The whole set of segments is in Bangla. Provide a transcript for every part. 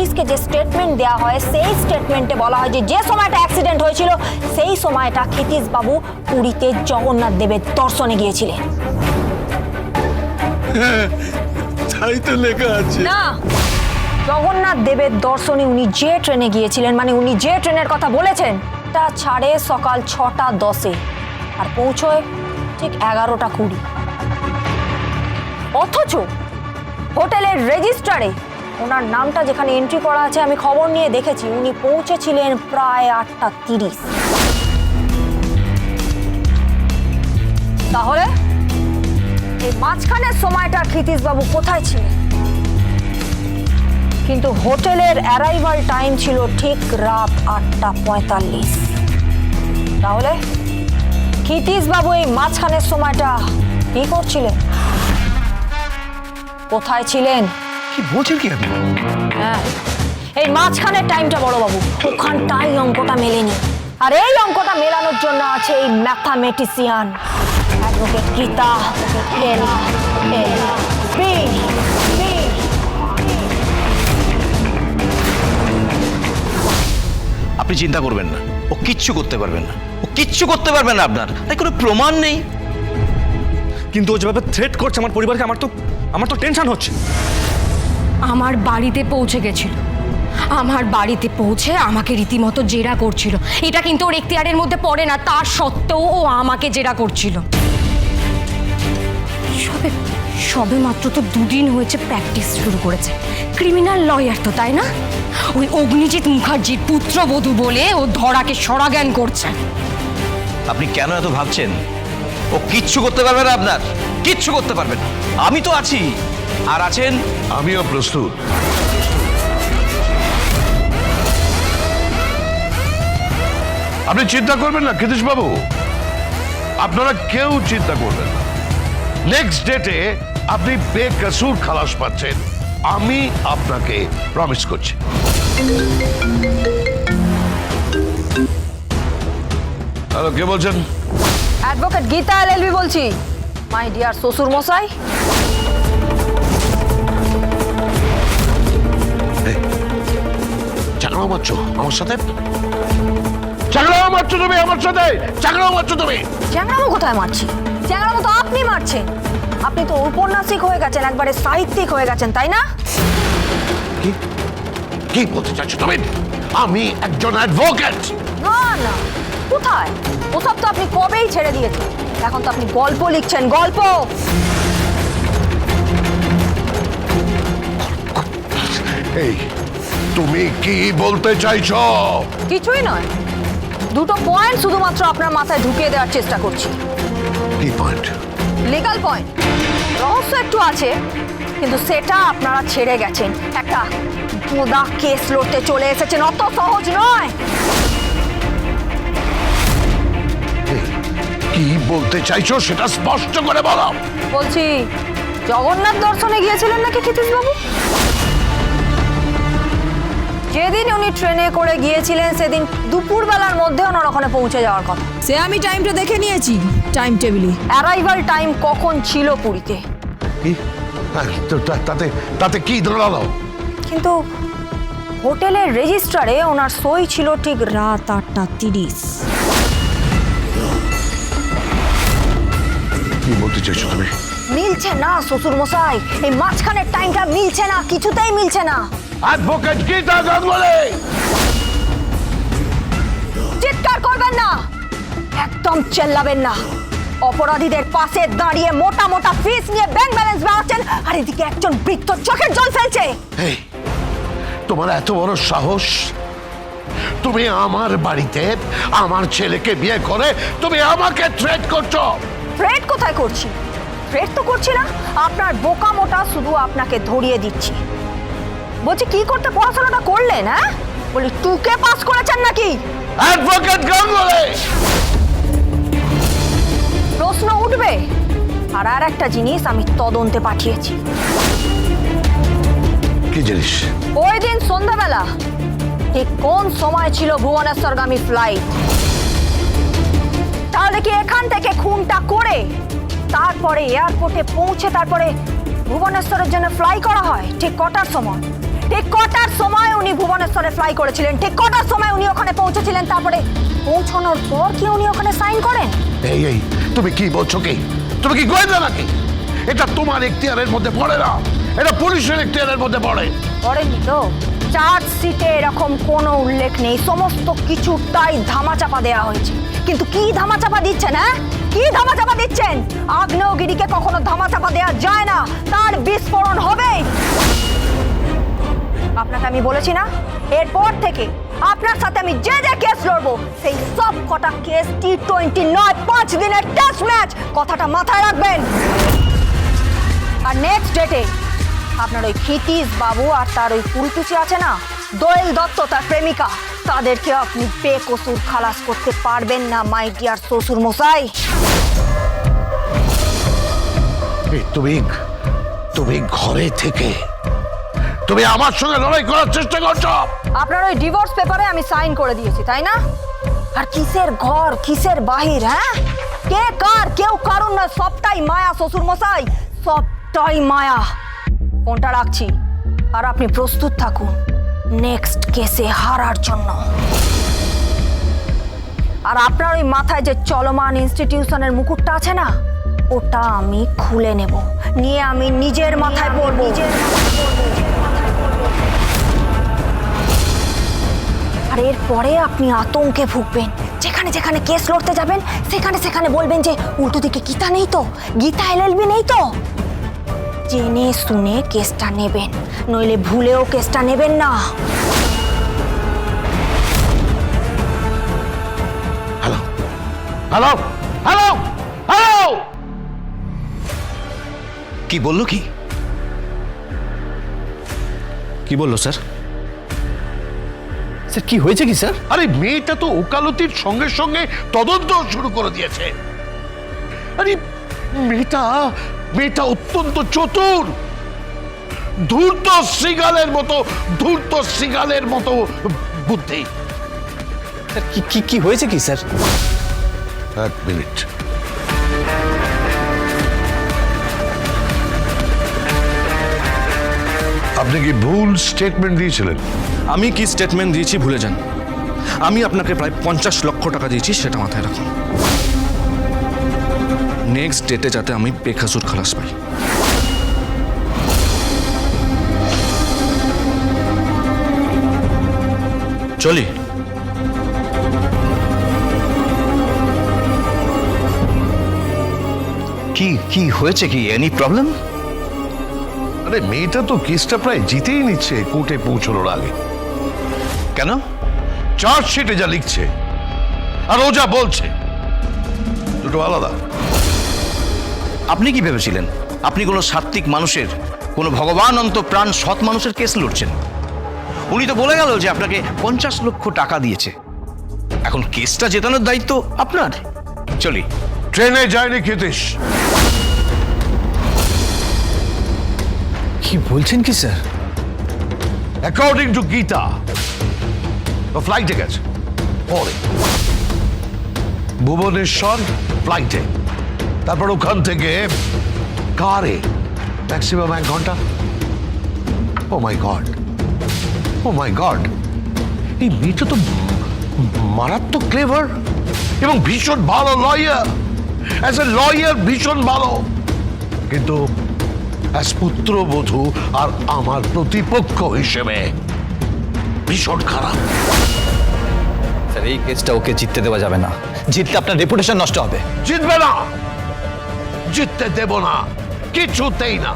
পুলিশকে যে স্টেটমেন্ট দেওয়া হয় সেই স্টেটমেন্টে বলা হয় যে সময়টা অ্যাক্সিডেন্ট হয়েছিল সেই সময়টা ক্ষিতিশ বাবু পুরীতে জগন্নাথ দেবের দর্শনে গিয়েছিলেন। তাই তো লেখা আছে। না, জগন্নাথ দেবের দর্শনে উনি যে ট্রেনে গিয়েছিলেন, মানে উনি যে ট্রেনের কথা বলেছেন, তা ছাড়ে সকাল 6:10 আর পৌঁছয় ঠিক 11:20। অথচ হোটেলের রেজিস্টারে ওনার নামটা যেখানে এন্ট্রি করা আছে, আমি খবর নিয়ে দেখেছি উনি পৌঁছেছিলেন প্রায় 8:30। তাহলে এই মাঝখানের সময়টা ক্ষিতিশ বাবু কোথায় ছিলেন? কিন্তু হোটেলের অ্যারাইভাল টাইম ছিল ঠিক রাত 8:45। তাহলে ক্ষিতিশ বাবু এই মাঝখানের সময়টা কি করছিলেন, কোথায় ছিলেন? কি বলছেন কি আপনি? হ্যাঁ, এই মাঝখানের টাইমটা বড় বাবু, ওখানটাই অঙ্কটা মেলেনি। আর এই অঙ্কটা মেলানোর জন্য আছে এই ম্যাথামেটিশিয়ান অ্যাডভোকেট গীতা LLB। আপনি চিন্তা করবেন না, ও কিচ্ছু করতে পারবেন না, ও কিচ্ছু করতে পারবেন না আপনার, তাই কোনো প্রমাণ নেই। কিন্তু ও যেভাবে থ্রেট করছে আমার পরিবারকে, আমার তো টেনশন হচ্ছে। আমার বাড়িতে পৌঁছে গেছিল, আমার বাড়িতে পৌঁছে আমাকে রীতিমতো জেরা করছিল। এটা কিন্তু ওর এখতিয়ারের মধ্যে পড়ে না, তার সত্ত্বেও ও আমাকে জেরা করছিল। সবে মাত্র তো 2 দিন হয়েছে প্র্যাকটিস শুরু করেছে। ক্রিমিনাল লয়ার তো, তাই না? ওই অগ্নিজিৎ মুখার্জির পুত্রবধূ বলে ও ধরাকে সরাজ্ঞান করছে। আপনি কেন এত ভাবছেন? ও কিচ্ছু করতে পারবে না আপনার, কিচ্ছু করতে পারবে না। আমি তো আছি, আর আছেন। আমিও প্রস্তুত। আপনি চিন্তা করবেন না ক্ষিতিশ বাবু, আপনারা কেউ চিন্তা করবেন না। নেক্সট ডেটে আপনি বেকসুর খালাস পাচ্ছেন, আমি আপনাকে প্রমিস করছি। হ্যালো, কে বলছেন? অ্যাডভোকেট গীতা LLB বলছি। মাই ডিয়ার শ্বশুর মশাই, চাকরা মারছো আমার সাথে? চাকরা মারছো তুমি আমার সাথে? চাকরা মারছো তুমি? চ্যাংড়ামো কোথায় মারছি? চ্যাংড়ামো তো আপনি মারছেন। আপনি তো ঔপন্যাসিক হয়ে গেছেন, একবারে সাহিত্যিক হয়ে গেছেন, তাই না? কি কি বলতে চাচ্ছ তুমি? আমি একজন অ্যাডভোকেট। না না, কোথায়? ওসব তো আপনি কবেই ছেড়ে দিয়েছেন। এখন তো আপনি গল্প লিখছেন, গল্প। এই তুমি কি বলতে চাইছো? কিছুই নয়, দুটো পয়েন্ট শুধুমাত্র আপনার মাথায় ঢুকিয়ে দেওয়ার চেষ্টা করছি। কি পয়েন্ট? Legal point. রহস্য একটু আছে, কিন্তু সেটা আপনারা ছেড়ে গেছেন। একটা গোদা কেস লড়তে চলে এসেছেন, অত সহজ নয়। কি বলতে চাইছো সেটা স্পষ্ট করে বলো। বলছি, জগন্নাথ দর্শনে গিয়েছিলেন নাকি ক্ষিতিশ বাবু? যেদিন উনি ট্রেনে করে গিয়েছিলেন সেদিন দুপুরবেলার মধ্যে ওনার ওখানে পৌঁছে যাওয়ার কথা। সে আমি টাইমটা দেখে নিয়েছি, টাইম টেবিলে। অ্যারাইভাল টাইম কখন ছিল পুরীতে? কি তাতে তাতে কি দাঁড়ালো? কিন্তু হোটেলের রেজিস্ট্রারে ওনার সই ছিল ঠিক রাত 8:30। কি বলতে চাইছো তুমি? মিলছে না শ্বশুর মশাই, এই মাঝখানের টাইমটা মিলছে না, কিছুতেই মিলছে না। অ্যাডভোকেট গীতা গাঙ্গুলি, চিৎকার করবেন না, একদম চেল্লাবেন না। অপরাধীদের পাশে দাঁড়িয়ে মোটা মোটা ফিস নিয়ে ব্যাংক ব্যালেন্স বাড়াচ্ছেন, আর এদিকে একজন বৃদ্ধ চোখের জল ফেলছে। এই তোমার এত বড় সাহস? তুমি আমার বাড়িতে আমার ছেলেকে বিয়ে করে তুমি আমাকে থ্রেট করছো? থ্রেট কোথায় করছি? থ্রেট তো করছি না, আপনার বোকা মোটা শুধু আপনাকে ধরিয়ে দিচ্ছি। বলছি, কি করতে পড়াশোনাটা করলেন? হ্যাঁ, বলি টুকে পাস করেছেন নাকি? অ্যাডভোকেট গাঙ্গুলি, প্রশ্ন উঠবে। আর একটা জিনিস আমি তদন্তে পাঠিয়েছি। কি জিনিস? ওই দিন সন্ধ্যাবেলা ঠিক কোন সময় ছিল ভুবনেশ্বরগামী ফ্লাইট? তাহলে কি এখান থেকে খুনটা করে তারপরে এয়ারপোর্টে পৌঁছে তারপরে ভুবনেশ্বরের জন্য ফ্লাই করা হয় ঠিক কটার সময়? ঠিক কটার সময় উনি ভুবনেশ্বরে ফ্লাই করেছিলেন? ঠিক কটার সময় উনি ওখানে পৌঁছেছিলেন? তারপরে পৌঁছানোর পর কি উনি ওখানে সাইন করেন? এই তুমি কি বলছো কি? তুমি কি গোয়েন্দা নাকি? এটা তোমার এখতিয়ারের মধ্যে পড়ে না, এটা পুলিশের এখতিয়ারের মধ্যে পড়ে। করেননি তো? চার্জশিটে এরকম কোনো উল্লেখ নেই, সমস্ত কিছুটাই ধামাচাপা দেওয়া হয়েছে। কিন্তু কি ধামাচাপা দিচ্ছেন? হ্যাঁ, কি ধামাচাপা দিচ্ছেন? আগ্নেয়গিরিকে কখনো ধামাচাপা দেওয়া যায় না, তার বিস্ফোরণ হবে। আপনাকে আমি বলেছি না, এরপর থেকে আপনার সাথে আমি যে যে কেস লড়বো সেই সব কটা কেস T20 নয়, 5 দিনের টেস্ট ম্যাচ। কথাটা মাথায় রাখবেন। আর নেক্সট ডেটে আপনার ওই ক্ষিতীশ বাবু আর তার ওই কুলটুচি আছে না, দোয়েল দত্ত তার প্রেমিকা, তাদেরকে আপনি বেকসুর খালাস করতে পারবেন না মাই ডিয়ার শ্বশুর মশাই। তুমি ঘরে থেকে তুমি আমার সঙ্গে লড়াই করার চেষ্টা করছো। আপনার ওই ডিভোর্স পেপারে আমি সাইন করে দিয়েছি, তাই না? আর কিসের ঘর, কিসের বাহির? হ্যাঁ, কে কার? কেউ কারণ না, সবটাই মায়া শ্বশুর মশাই, সবটাই মায়া। ফোনটা রাখছি, আর আপনি প্রস্তুত থাকুন নেক্সট কেসে হারার জন্য। আর আপনার ওই মাথায় যে চলমান ইনস্টিটিউশনের মুকুটটা আছে না, ওটা আমি খুলে নেব, নিয়ে আমি নিজের মাথায় পরবো। আর এরপরে আপনি আতঙ্কে ভুগবেন। যেখানে যেখানে কেস লড়তে যাবেন সেখানে সেখানে বলবেন যে উল্টো দিকে গীতা নেই তো, গীতা LLB নেই তো। জেনে শুনে কেসটা নেবেন, নইলে ভুলেও কেসটা নেবেন না। হ্যালো হ্যালো হ্যালো হ্যালো, কি বললো? কি বললো স্যার? স্যার কি হয়েছে কি স্যার? আরে মেয়েটা তো ওকালতির সঙ্গে সঙ্গে তদন্ত শুরু করে দিয়েছে। আরে মেয়েটা অত্যন্ত চতুর, ধূর্ত শৃগালের মতো বুদ্ধি। স্যার কি হয়েছে কি স্যার? এক মিনিট। আপনি কি ভুল স্টেটমেন্ট দিয়েছিলেন? আমি কি স্টেটমেন্ট দিয়েছি ভুলে যান। আমি আপনাকে প্রায় 50 লক্ষ টাকা দিয়েছি, সেটা মাথায় রাখুন। নেক্সট ডেটে যাতে আমি বেকসুর খালাস পাই। চলি। কি হয়েছে কি? Any problem? আরে মেয়েটা তো কেসটা প্রায় জিতেই নিচ্ছে কোর্টে পৌঁছানোর আগে। কেন? চার্জশিটে যা লিখছে আর ও যা বলছে দুটো আলাদা। আপনি কি ভেবেছিলেন আপনি কোনো সাত্ত্বিক মানুষের, কোনো ভগবান অন্ত প্রাণ সৎ মানুষের কেস লড়ছেন? উনি তো বলে গেল যে আপনাকে 50 লক্ষ টাকা দিয়েছে। এখন কেসটা জেতানোর দায়িত্ব আপনার। চলি। ট্রেনে যায়নি ক্ষিতীশ। কি বলছেন কি স্যার? অ্যাকর্ডিং টু গীতা ও ফ্লাইটে গেছে, পরে ভুবনেশ্বর ফ্লাইটে, তারপর ওখান থেকে কারে ম্যাক্সিমাম 1 ঘন্টা। ও মাই গড, এই মেয়েটা তো মারাত্মক ক্লেভার এবং ভীষণ ভালো লয়ার। অ্যাজ এ লয়ার ভীষণ ভালো, কিন্তু অ্যাজ পুত্রবধূ আর আমার প্রতিপক্ষ হিসেবে ভীষণ খারাপ। স্যার এই কেসটা ওকে জিততে দেওয়া যাবে না, জিতলে আপনার রেপুটেশন নষ্ট হবে। জিতবে না, জিততে দেব না, কিছুতেই না।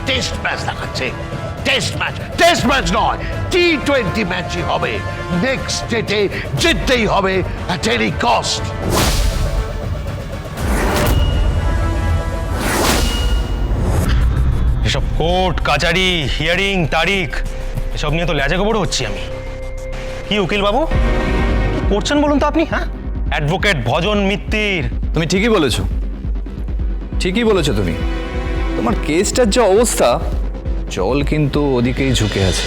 টেস্ট ম্যাচ দেখাচ্ছে, টেস্ট ম্যাচ নয়, T20 ম্যাচই হবে। নেক্সট ডেটে জিততেই হবে অ্যাট এনি কস্ট। এসব কোর্ট কাচারি হিয়ারিং তারিখ এসব নিয়ে তো ল্যাজে গোবর হচ্ছি আমি। কি উকিল বাবু কি করছেন বলুন তো আপনি? হ্যাঁ, অ্যাডভোকেট ভজন মিত্তির। তুমি ঠিকই বলেছো তুমি। তোমার কেসটার যে অবস্থা, জল কিন্তু ওদিকেই ঝুঁকে আছে।